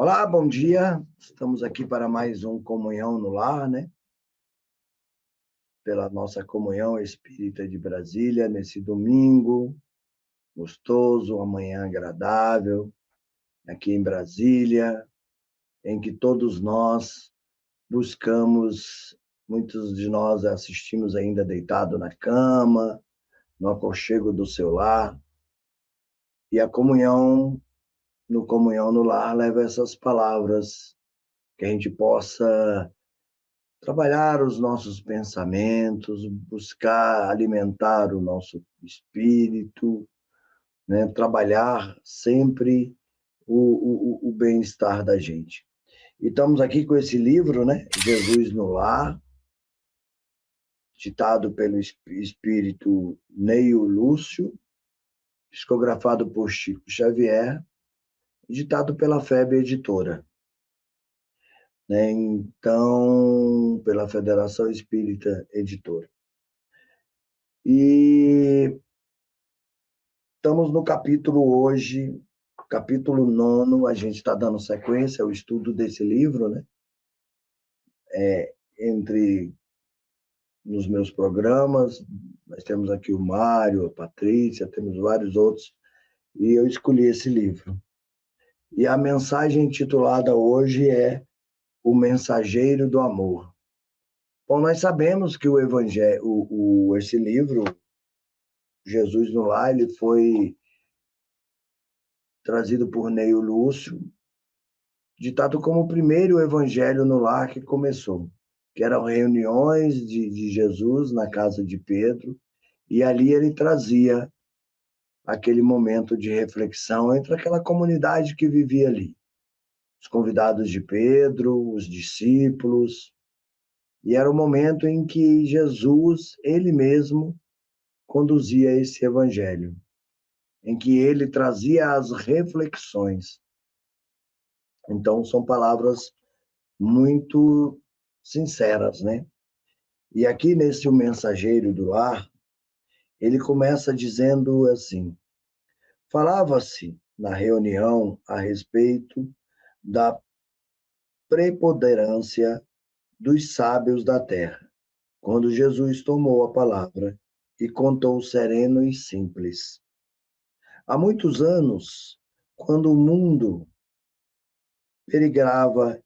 Olá, bom dia. Estamos aqui para mais um Comunhão no Lar, né? Pela nossa Comunhão Espírita de Brasília, nesse domingo gostoso, uma manhã agradável, aqui em Brasília, em que todos nós buscamos, muitos de nós assistimos ainda deitado na cama, no aconchego do seu lar, e a comunhão, no Comunhão no Lar, leva essas palavras, que a gente possa trabalhar os nossos pensamentos, buscar alimentar o nosso espírito, né? Trabalhar sempre o bem-estar da gente. E estamos aqui com esse livro, né? Jesus no Lar, ditado pelo espírito Neio Lúcio, psicografado por Chico Xavier, ditado pela FEB Editora, né? Então, pela Federação Espírita Editora. E estamos no capítulo hoje, capítulo 9, a gente está dando sequência ao estudo desse livro, né? Entre nos meus programas, nós temos aqui o Mário, a Patrícia, temos vários outros, e eu escolhi esse livro. E a mensagem intitulada hoje é O Mensageiro do Amor. Bom, nós sabemos que o Evangelho, esse livro, Jesus no Lar, ele foi trazido por Neio Lúcio, ditado como o primeiro evangelho no lar que começou, que eram reuniões de Jesus na casa de Pedro, e ali ele trazia aquele momento de reflexão entre aquela comunidade que vivia ali. Os convidados de Pedro, os discípulos, e era o momento em que Jesus, ele mesmo, conduzia esse evangelho, em que ele trazia as reflexões. Então, são palavras muito sinceras, né? E aqui nesse O Mensageiro do Lar, ele começa dizendo assim: falava-se na reunião a respeito da preponderância dos sábios da terra, quando Jesus tomou a palavra e contou sereno e simples. Há muitos anos, quando o mundo perigrava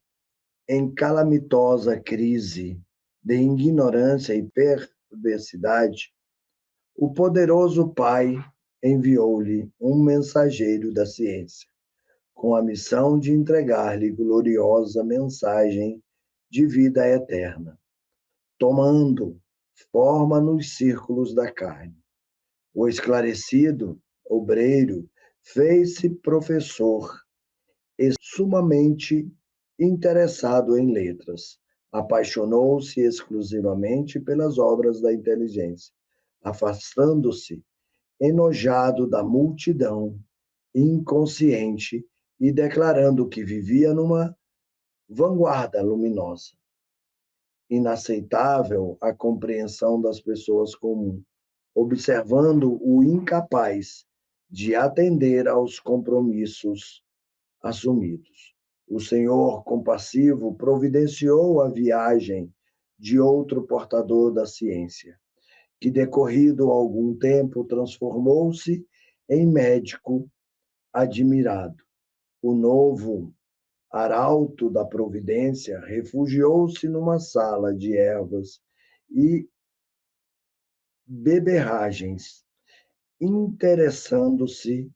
em calamitosa crise de ignorância e perversidade, o poderoso Pai enviou-lhe um mensageiro da ciência, com a missão de entregar-lhe gloriosa mensagem de vida eterna, tomando forma nos círculos da carne. O esclarecido obreiro fez-se professor e sumamente interessado em letras. Apaixonou-se exclusivamente pelas obras da inteligência, afastando-se enojado da multidão inconsciente e declarando que vivia numa vanguarda luminosa. Inaceitável a compreensão das pessoas comuns, observando o incapaz de atender aos compromissos assumidos. O Senhor compassivo providenciou a viagem de outro portador da ciência, que, decorrido algum tempo, transformou-se em médico admirado. O novo arauto da providência refugiou-se numa sala de ervas e beberragens, interessando-se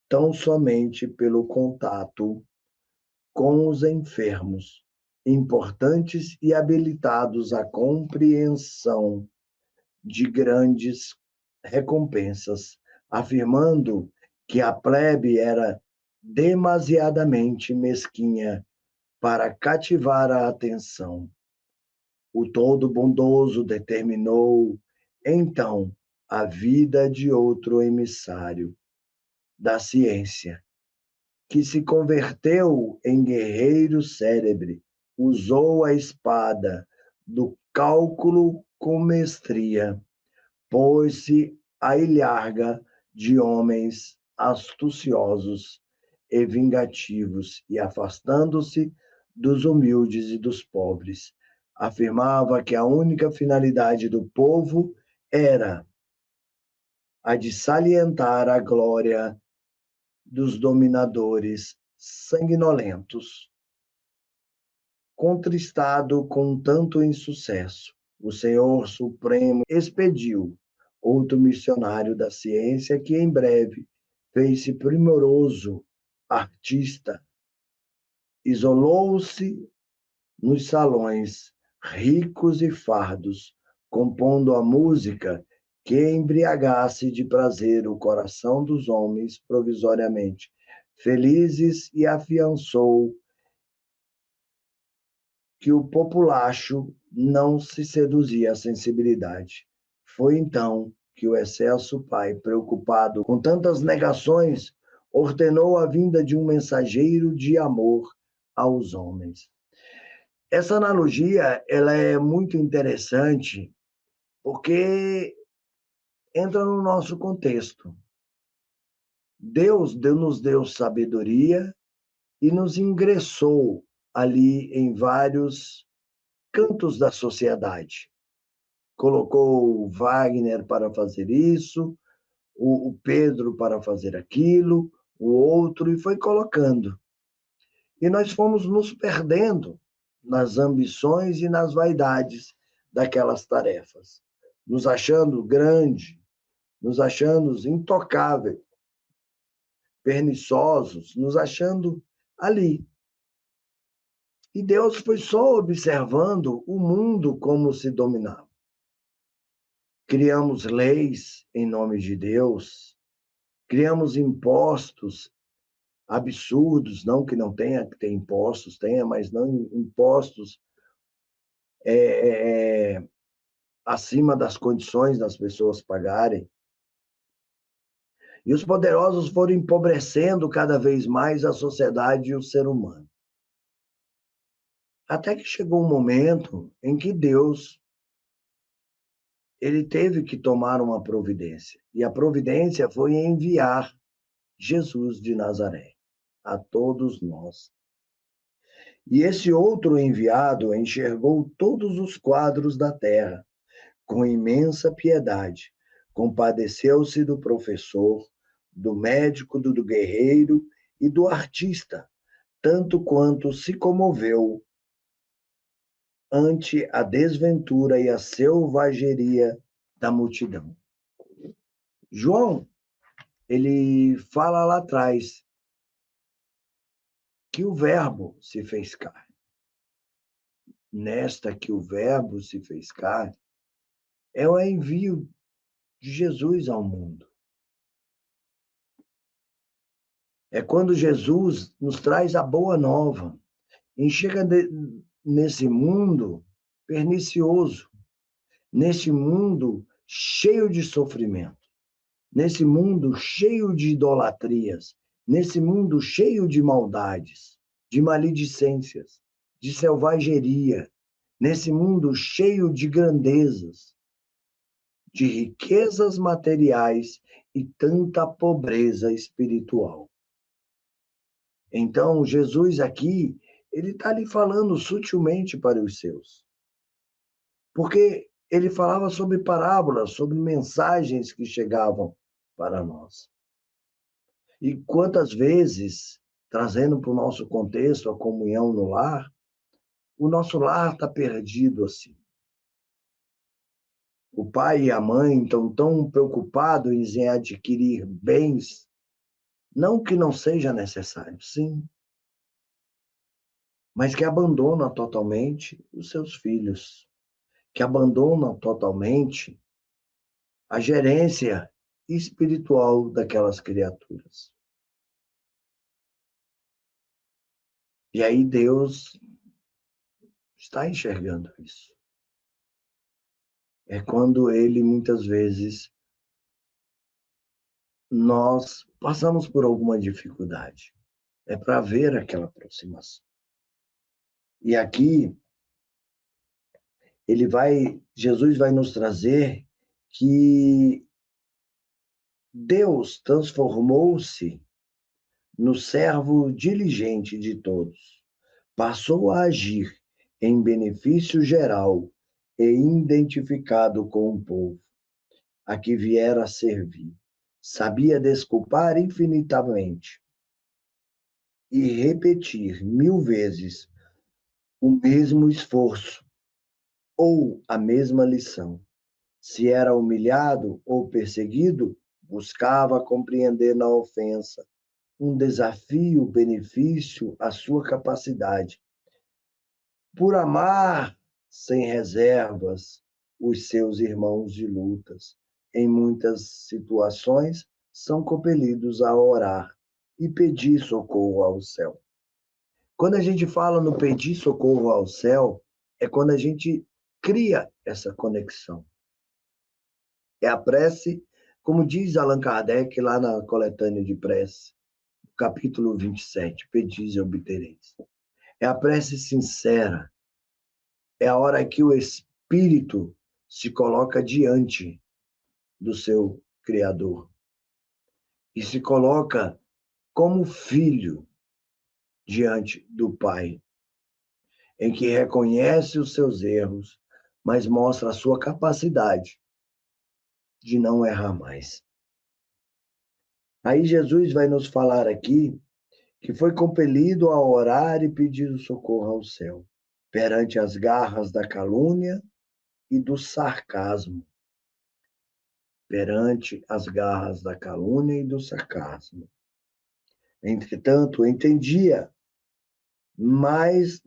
tão somente pelo contato com os enfermos, importantes e habilitados à compreensão de grandes recompensas, afirmando que a plebe era demasiadamente mesquinha para cativar a atenção. O todo bondoso determinou, então, a vida de outro emissário da ciência, que se converteu em guerreiro célebre, usou a espada do cálculo com mestria, pôs-se à ilharga de homens astuciosos e vingativos, e afastando-se dos humildes e dos pobres. Afirmava que a única finalidade do povo era a de salientar a glória dos dominadores sanguinolentos. Contristado com tanto insucesso, o Senhor Supremo expediu outro missionário da ciência que em breve fez-se primoroso artista, isolou-se nos salões ricos e fardos, compondo a música que embriagasse de prazer o coração dos homens provisoriamente felizes, e afiançou que o populacho não se seduzia à sensibilidade. Foi então que o excelso pai, preocupado com tantas negações, ordenou a vinda de um mensageiro de amor aos homens. Essa analogia ela é muito interessante porque entra no nosso contexto. Deus nos deu sabedoria e nos ingressou ali em vários cantos da sociedade. Colocou o Wagner para fazer isso, o Pedro para fazer aquilo, o outro, e foi colocando. E nós fomos nos perdendo nas ambições e nas vaidades daquelas tarefas, nos achando grande, nos achando intocáveis, perniciosos, nos achando ali. E Deus foi só observando o mundo como se dominava. Criamos leis em nome de Deus, criamos impostos absurdos, não que não tenha que ter impostos, tenha, mas não impostos acima das condições das pessoas pagarem. E os poderosos foram empobrecendo cada vez mais a sociedade e o ser humano. Até que chegou um momento em que Deus ele teve que tomar uma providência. E a providência foi enviar Jesus de Nazaré a todos nós. E esse outro enviado enxergou todos os quadros da terra com imensa piedade. Compadeceu-se do professor, do médico, do guerreiro e do artista, tanto quanto se comoveu ante a desventura e a selvageria da multidão. João, ele fala lá atrás que o Verbo se fez carne. Nesta que o Verbo se fez carne, é o envio de Jesus ao mundo. É quando Jesus nos traz a boa nova. E chega nesse mundo pernicioso, nesse mundo cheio de sofrimento, nesse mundo cheio de idolatrias, nesse mundo cheio de maldades, de maledicências, de selvageria, nesse mundo cheio de grandezas, de riquezas materiais e tanta pobreza espiritual. Então, Jesus aqui, ele está lhe falando sutilmente para os seus. Porque ele falava sobre parábolas, sobre mensagens que chegavam para nós. E quantas vezes, trazendo para o nosso contexto a comunhão no lar, o nosso lar está perdido assim. O pai e a mãe estão tão preocupados em adquirir bens, não que não seja necessário, sim, mas que abandonam totalmente os seus filhos, que abandonam totalmente a gerência espiritual daquelas criaturas. E aí Deus está enxergando isso. É quando ele, muitas vezes, nós passamos por alguma dificuldade. É para ver aquela aproximação. E aqui, Jesus vai nos trazer que Deus transformou-se no servo diligente de todos. Passou a agir em benefício geral e identificado com o povo a que viera a servir. Sabia desculpar infinitamente e repetir 1000 vezes o mesmo esforço ou a mesma lição. Se era humilhado ou perseguido, buscava compreender na ofensa um desafio, benefício à sua capacidade. Por amar sem reservas os seus irmãos de lutas, em muitas situações são compelidos a orar e pedir socorro ao céu. Quando a gente fala no pedir socorro ao céu, é quando a gente cria essa conexão. É a prece, como diz Allan Kardec lá na coletânea de prece, capítulo 27, pedis e obtereis. É a prece sincera, é a hora que o espírito se coloca diante do seu Criador e se coloca como filho diante do Pai, em que reconhece os seus erros, mas mostra a sua capacidade de não errar mais. Aí Jesus vai nos falar aqui que foi compelido a orar e pedir o socorro ao céu, perante as garras da calúnia e do sarcasmo. Perante as garras da calúnia e do sarcasmo. Entretanto, entendia mais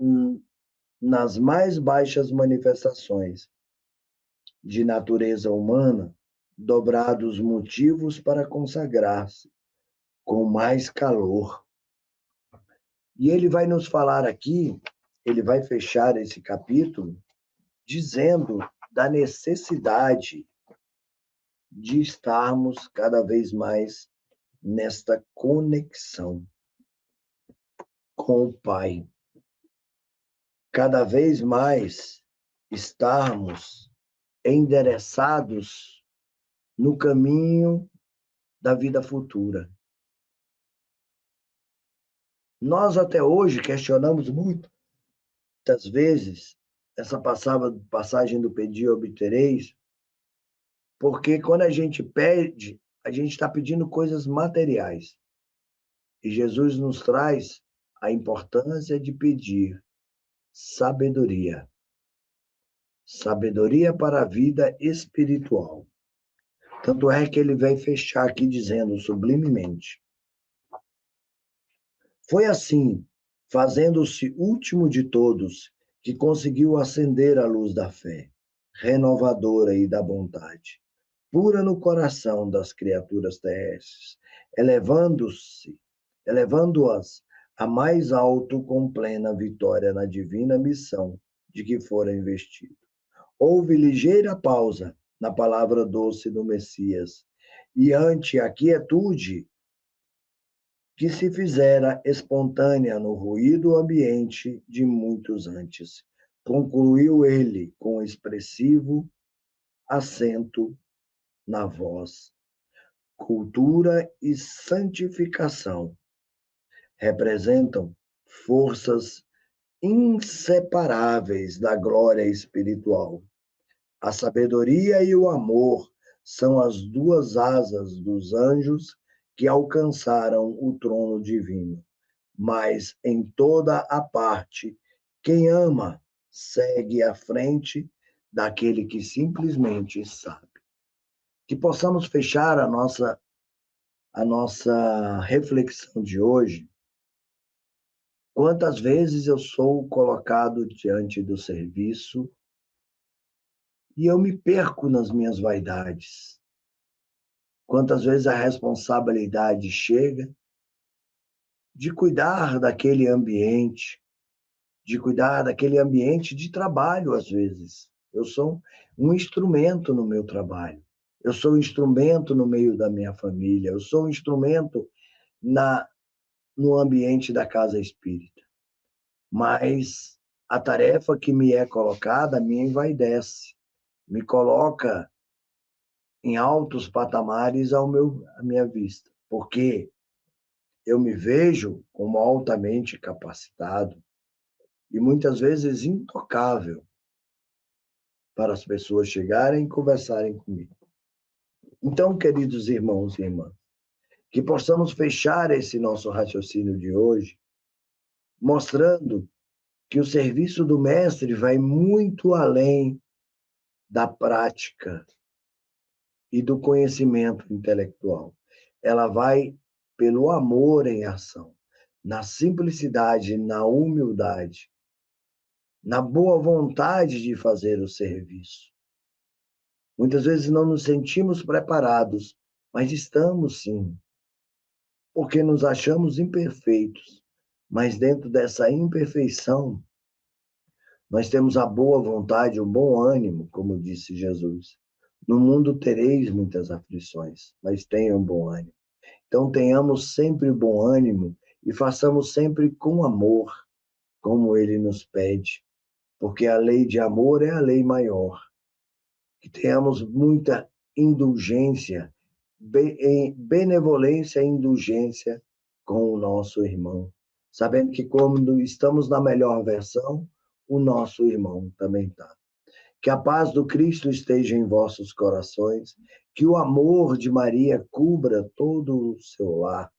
nas mais baixas manifestações de natureza humana, dobrados motivos para consagrar-se com mais calor. E ele vai nos falar aqui, ele vai fechar esse capítulo dizendo da necessidade de estarmos cada vez mais nesta conexão com o Pai. Cada vez mais estarmos endereçados no caminho da vida futura. Nós até hoje questionamos muitas vezes essa passagem do pedir e obtereis, porque quando a gente pede, a gente está pedindo coisas materiais. E Jesus nos traz a importância de pedir sabedoria. Sabedoria para a vida espiritual. Tanto é que ele vem fechar aqui dizendo sublimemente: foi assim, fazendo-se último de todos, que conseguiu acender a luz da fé, renovadora e da bondade, pura no coração das criaturas terrestres, elevando-as a mais alto com plena vitória na divina missão de que fora investido. Houve ligeira pausa na palavra doce do Messias, e ante a quietude que se fizera espontânea no ruído ambiente de muitos antes, concluiu ele com expressivo acento na voz. Cultura e santificação representam forças inseparáveis da glória espiritual. A sabedoria e o amor são as duas asas dos anjos que alcançaram o trono divino. Mas em toda a parte, quem ama segue à frente daquele que simplesmente sabe. Que possamos fechar a nossa reflexão de hoje. Quantas vezes eu sou colocado diante do serviço e eu me perco nas minhas vaidades. Quantas vezes a responsabilidade chega de cuidar daquele ambiente, de cuidar daquele ambiente de trabalho, às vezes. Eu sou um instrumento no meu trabalho. Eu sou um instrumento no meio da minha família. Eu sou um instrumento no ambiente da casa espírita. Mas a tarefa que me é colocada me envaidece, me coloca em altos patamares à minha vista. Porque eu me vejo como altamente capacitado e muitas vezes intocável para as pessoas chegarem e conversarem comigo. Então, queridos irmãos e irmãs, que possamos fechar esse nosso raciocínio de hoje, mostrando que o serviço do mestre vai muito além da prática e do conhecimento intelectual. Ela vai pelo amor em ação, na simplicidade, na humildade, na boa vontade de fazer o serviço. Muitas vezes não nos sentimos preparados, mas estamos sim, porque nos achamos imperfeitos. Mas dentro dessa imperfeição, nós temos a boa vontade, o bom ânimo, como disse Jesus. No mundo tereis muitas aflições, mas tenham bom ânimo. Então tenhamos sempre bom ânimo e façamos sempre com amor, como ele nos pede, porque a lei de amor é a lei maior. Que tenhamos muita indulgência, benevolência e indulgência com o nosso irmão, sabendo que quando estamos na melhor versão, o nosso irmão também está. Que a paz do Cristo esteja em vossos corações, que o amor de Maria cubra todo o seu lar.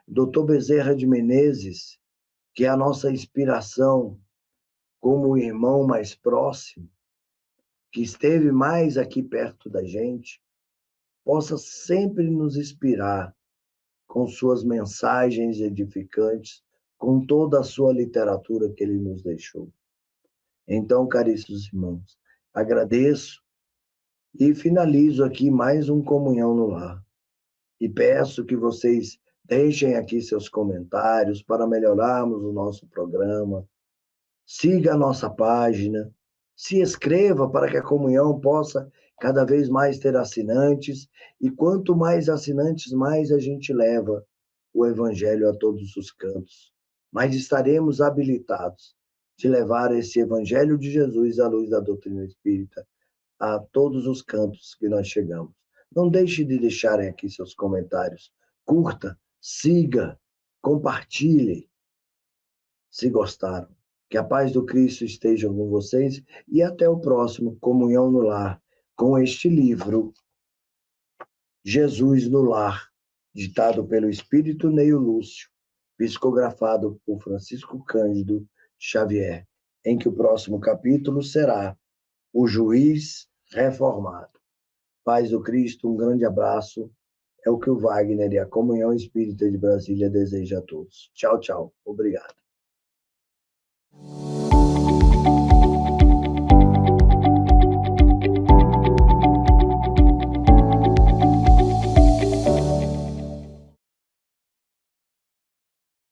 Doutor Bezerra de Menezes, que é a nossa inspiração como o irmão mais próximo, que esteve mais aqui perto da gente, possa sempre nos inspirar com suas mensagens edificantes, com toda a sua literatura que ele nos deixou. Então, caríssimos irmãos, agradeço e finalizo aqui mais um Comunhão no Lar. E peço que vocês deixem aqui seus comentários para melhorarmos o nosso programa. Siga a nossa página, se inscreva para que a comunhão possa cada vez mais ter assinantes, e quanto mais assinantes, mais a gente leva o evangelho a todos os cantos. Mas estaremos habilitados de levar esse evangelho de Jesus à luz da doutrina espírita a todos os cantos que nós chegamos. Não deixe de deixarem aqui seus comentários. Curta, siga, compartilhe, se gostaram. Que a paz do Cristo esteja com vocês e até o próximo Comunhão no Lar, com este livro, Jesus no Lar, ditado pelo Espírito Neio Lúcio, psicografado por Francisco Cândido Xavier, em que o próximo capítulo será O Juiz Reformado. Paz do Cristo, um grande abraço. É o que o Wagner e a Comunhão Espírita de Brasília desejam a todos. Tchau, tchau. Obrigado.